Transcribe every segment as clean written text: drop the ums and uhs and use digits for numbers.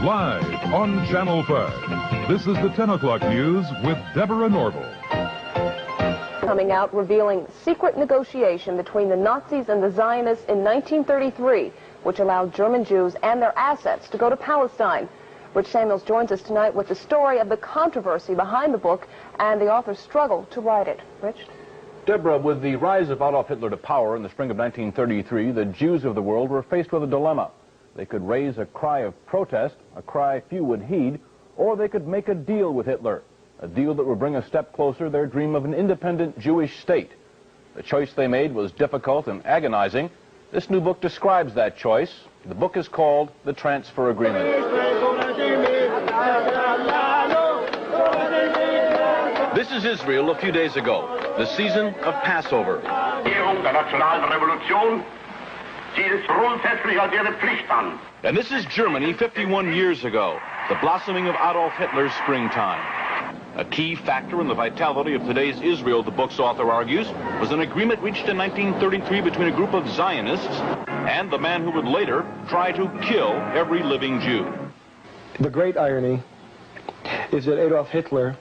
live on Channel 5. This is the 10 o'clock news with Deborah Norville. Coming out revealing secret negotiation between the Nazis and the Zionists in 1933, which allowed German Jews and their assets to go to Palestine. Rich Samuels joins us tonight with the story of the controversy behind the book and the author's struggle to write it. Rich? Deborah, with the rise of Adolf Hitler to power in the spring of 1933, the Jews of the world were faced with a dilemma. They could raise a cry of protest, a cry few would heed, or they could make a deal with Hitler, a deal that would bring a step closer their dream of an independent Jewish state. The choice they made was difficult and agonizing. This new book describes that choice. The book is called The Transfer Agreement. This is Israel a few days ago, the season of Passover. And this is Germany 51 years ago, the blossoming of Adolf Hitler's springtime. A key factor in the vitality of today's Israel, the book's author argues, was an agreement reached in 1933 between a group of Zionists and the man who would later try to kill every living Jew. The great irony is that Adolf Hitler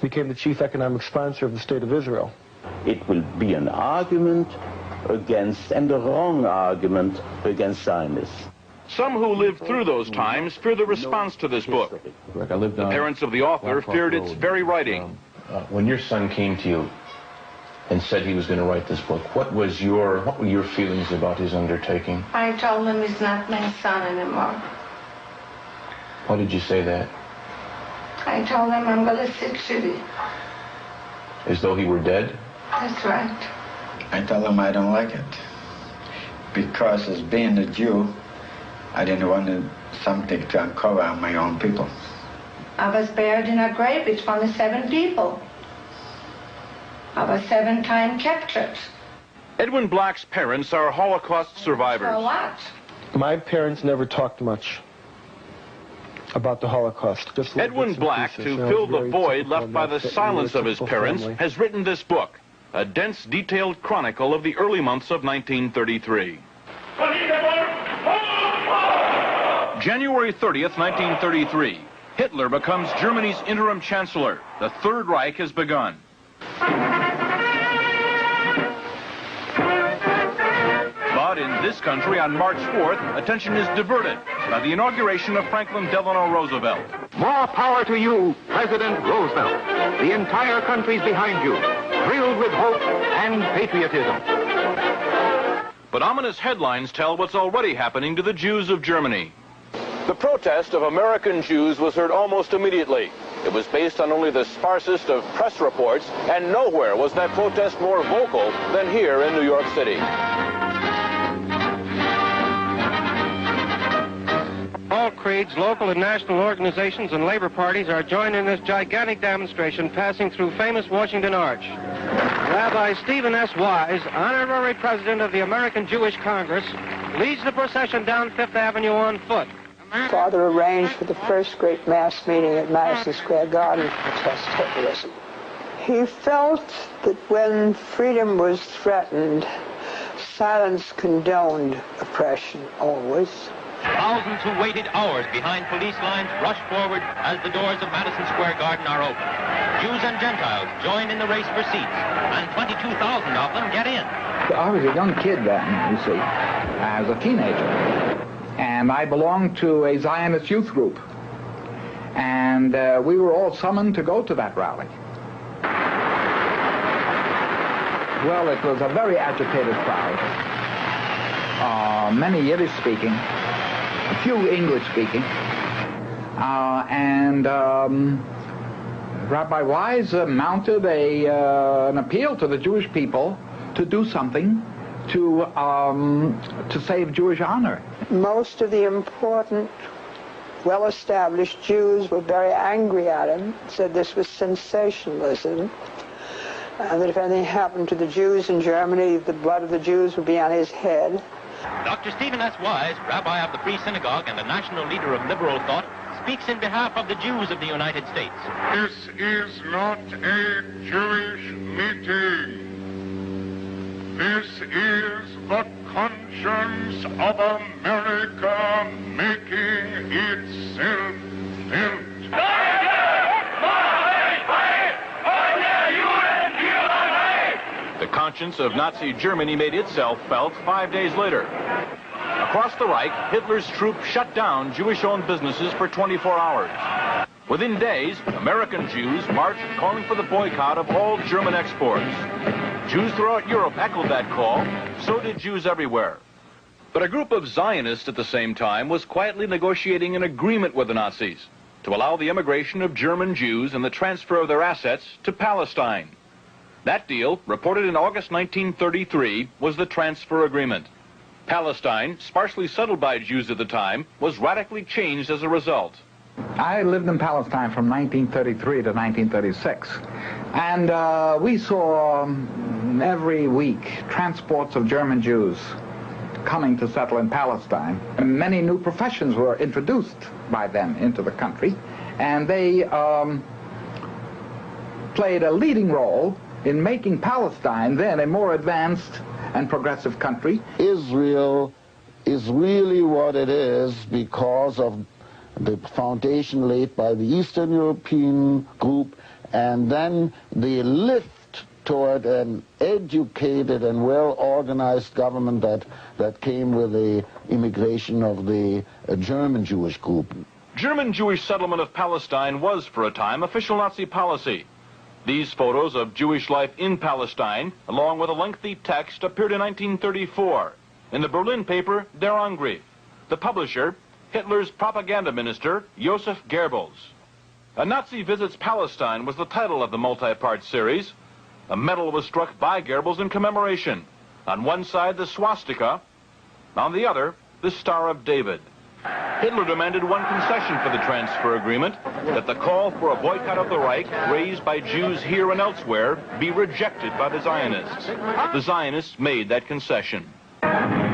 became the chief economic sponsor of the State of Israel. It will be an argument against, and a wrong argument against Zionists. Some who lived through those times fear the response to this book. The parents of the author feared its very writing. When your son came to you and said he was going to write this book, what were your feelings about his undertaking? I told him he's not my son anymore. Why did you say that? I told him I'm going to sit city. As though he were dead? That's right. I told him I don't like it. Because as being a Jew, I didn't want something to uncover on my own people. I was buried in a grave with only 7 people. I was 7 times captured. Edwin Black's parents are Holocaust survivors. For what? My parents never talked much about the Holocaust. Edwin Black, to fill the void left by the silence of his parents, has written this book, a dense, detailed chronicle of the early months of 1933. January 30th, 1933. Hitler becomes Germany's interim chancellor. The Third Reich has begun. But in this country, on March 4th, attention is diverted by the inauguration of Franklin Delano Roosevelt. More power to you, President Roosevelt. The entire country's behind you, thrilled with hope and patriotism. But ominous headlines tell what's already happening to the Jews of Germany. The protest of American Jews was heard almost immediately. It was based on only the sparsest of press reports, and nowhere was that protest more vocal than here in New York City. All creeds, local and national organizations, and labor parties are joined in this gigantic demonstration passing through famous Washington Arch. Rabbi Stephen S. Wise, honorary president of the American Jewish Congress, leads the procession down Fifth Avenue on foot. Father arranged for the first great mass meeting at Madison Square Garden to protest Hitlerism. He felt that when freedom was threatened, silence condoned oppression always. Thousands who waited hours behind police lines rush forward as the doors of Madison Square Garden are open. Jews and Gentiles join in the race for seats, and 22,000 of them get in. I was a young kid then, you see, as a teenager. And I belonged to a Zionist youth group. And we were all summoned to go to that rally. Well, it was a very agitated crowd. Many Yiddish speaking, a few English speaking. Rabbi Wise mounted an appeal to the Jewish people to do something to save Jewish honor. Most of the important, well-established Jews were very angry at him, said this was sensationalism, and that if anything happened to the Jews in Germany, the blood of the Jews would be on his head. Dr. Stephen S. Wise, rabbi of the Free Synagogue and a national leader of liberal thought, speaks in behalf of the Jews of the United States. This is not a Jewish meeting. This is the conscience of America making itself felt. The conscience of Nazi Germany made itself felt 5 days later. Across the Reich, Hitler's troops shut down Jewish-owned businesses for 24 hours. Within days, American Jews marched calling for the boycott of all German exports. Jews throughout Europe echoed that call. So did Jews everywhere. But a group of Zionists at the same time was quietly negotiating an agreement with the Nazis to allow the immigration of German Jews and the transfer of their assets to Palestine. That deal, reported in August 1933, was the transfer agreement. Palestine, sparsely settled by Jews at the time, was radically changed as a result. I lived in Palestine from 1933 to 1936, and we saw every week transports of German Jews coming to settle in Palestine. And many new professions were introduced by them into the country, and they played a leading role in making Palestine then a more advanced and progressive country. Israel is really what it is because of the foundation laid by the Eastern European group, and then the lift toward an educated and well-organized government that came with the immigration of the German Jewish group. German Jewish settlement of Palestine was, for a time, official Nazi policy. These photos of Jewish life in Palestine, along with a lengthy text, appeared in 1934 in the Berlin paper Der Angriff. The publisher, Hitler's propaganda minister, Joseph Goebbels. A Nazi Visits Palestine was the title of the multi-part series. A medal was struck by Goebbels in commemoration. On one side, the swastika. On the other, the Star of David. Hitler demanded one concession for the transfer agreement, that the call for a boycott of the Reich, raised by Jews here and elsewhere, be rejected by the Zionists. The Zionists made that concession. And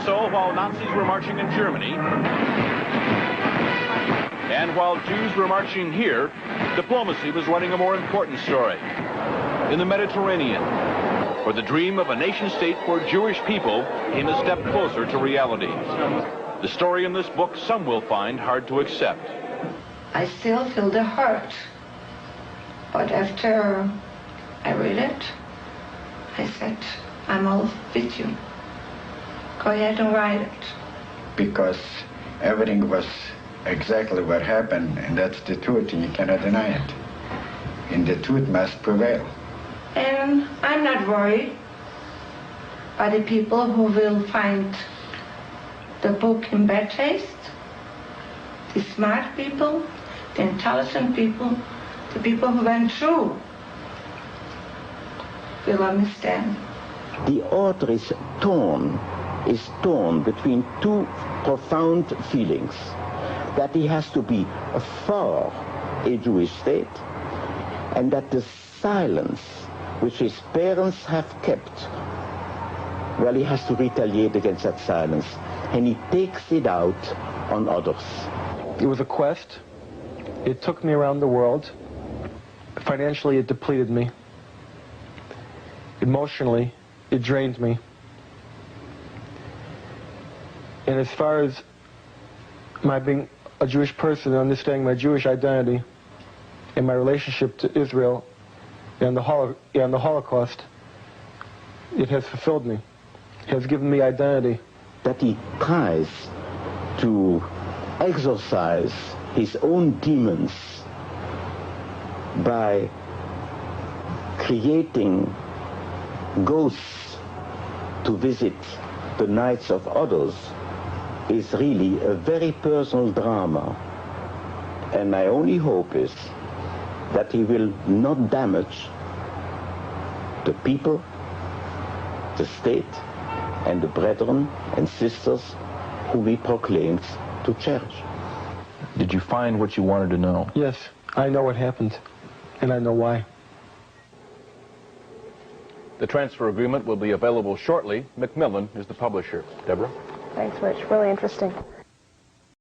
so, while Nazis were marching in Germany, and while Jews were marching here, diplomacy was running a more important story. In the Mediterranean, where the dream of a nation-state for Jewish people came a step closer to reality. The story in this book some will find hard to accept. I still feel the hurt, but after I read it, I said, I'm all with you. Go ahead and write it. Because everything was exactly what happened, and that's the truth, and you cannot deny it. And the truth must prevail. And I'm not worried by the people who will find the book in bad taste. The smart people, the intelligent people, the people who went through will understand. The author is torn between two profound feelings. That he has to be for a Jewish state, and that the silence which his parents have kept, well, he has to retaliate against that silence, and he takes it out on others. It was a quest. It took me around the world. Financially, it depleted me. Emotionally, it drained me. And as far as my being a Jewish person and understanding my Jewish identity and my relationship to Israel and the Holocaust, it has fulfilled me. It has given me identity. That he tries to exorcise his own demons by creating ghosts to visit the nights of others is really a very personal drama. And my only hope is that he will not damage the people, the state, and the brethren and sisters whom he proclaims to cherish. Did you find what you wanted to know? Yes, I know what happened, and I know why. The transfer agreement will be available shortly. Macmillan is the publisher. Deborah? Thanks, Rich. Really interesting.